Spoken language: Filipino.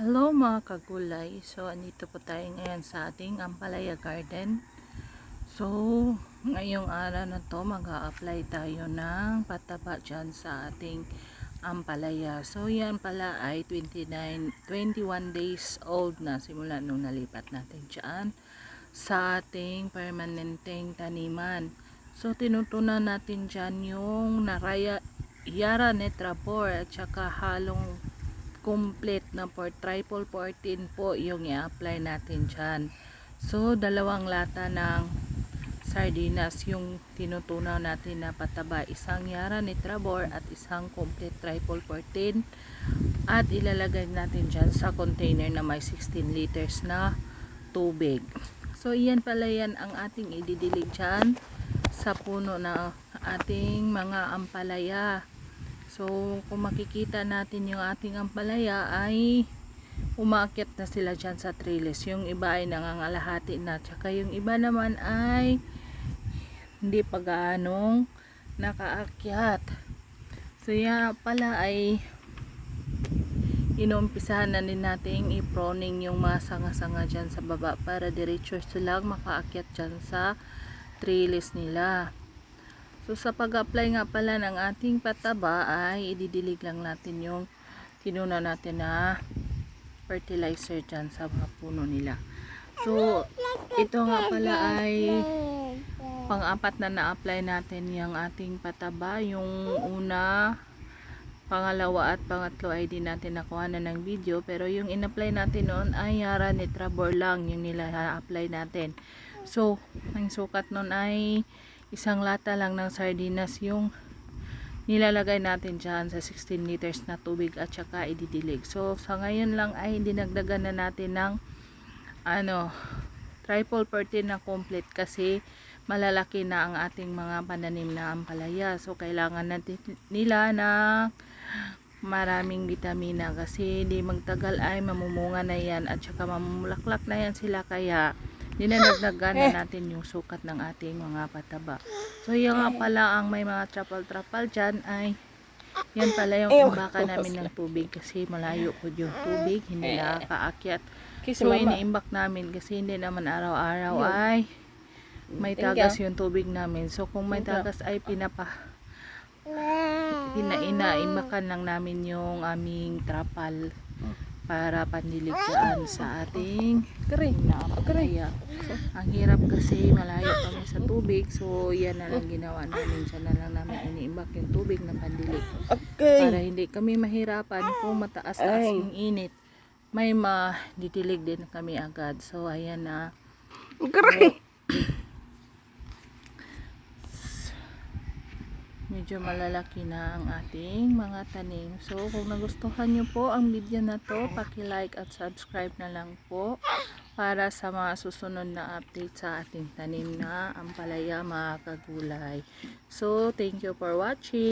Hello mga kagulay. So andito po tayo ngayon sa ating Ampalaya Garden. So ngayong araw na to mag-a-apply tayo ng pataba dyan sa ating Ampalaya. So yan pala ay 21 days old na simula nung nalipat natin dyan sa ating permanenteng taniman. So tinutunan natin dyan yung Yara Netrabor at saka halong complete na triple 14 po yung i-apply natin dyan. So dalawang lata ng sardinas yung tinutunaw natin na pataba, isang Yara Netrabor at isang complete triple 14, at ilalagay natin dyan sa container na may 16 liters na tubig. So iyan pala yan ang ating ididilig dyan sa puno na ating mga ampalaya. So kung makikita natin yung ating ampalaya ay umaakyat na sila dyan sa trellis. Yung iba ay nangangalahati na, tsaka yung iba naman ay hindi pa gaanong nakaakyat. So yan pala ay inuumpisahan na din natin i-proning yung mga sanga-sanga dyan sa baba para diretso silang makaakyat dyan sa trellis nila. So sa pag-apply nga pala ng ating pataba ay ididilig lang natin yung tinuna natin na fertilizer dyan sa mga puno nila. So ito nga pala ay pang-apat na na-apply natin yung ating pataba. Yung una, pangalawa at pangatlo ay di natin nakuha na ng video, pero yung in-apply natin noon ay Yara Netrabor lang yung nila-apply natin. So ang sukat noon ay isang lata lang ng sardinas yung nilalagay natin dyan sa 16 liters na tubig at saka ididilig. So sa ngayon lang ay dinagdagan na natin ng triple 14 na complete kasi malalaki na ang ating mga pananim na ampalaya. So kailangan natin nila ng maraming vitamina kasi hindi magtagal ay mamumunga na yan at saka mamulaklak na yan sila, kaya dinadagdagan na natin yung sukat ng ating mga pataba. So yung nga pala ang may mga trapal-trapal dyan ay yan pala yung imbaka namin ng tubig kasi malayo po yung tubig, hindi nakakaakyat. So iniimbak namin kasi hindi naman araw-araw ay may tagas yung tubig namin. So kung may tagas ay inaimbakan lang namin yung aming trapal para pandilig dyan sa ating ampalaya. Ang hirap kasi malayo kami sa tubig, so yan na lang ginawa namin, dyan na lang namin iniimbak yung tubig na pandilig para hindi kami mahirapan kung mataas-taas yung init, may madidilig din kami agad. So ayan na, medyo malalaki na ang ating mga tanim. So kung nagustuhan nyo po ang video na to, paki-like at subscribe na lang po para sa mga susunod na update sa ating tanim na ampalaya mga kagulay. So thank you for watching.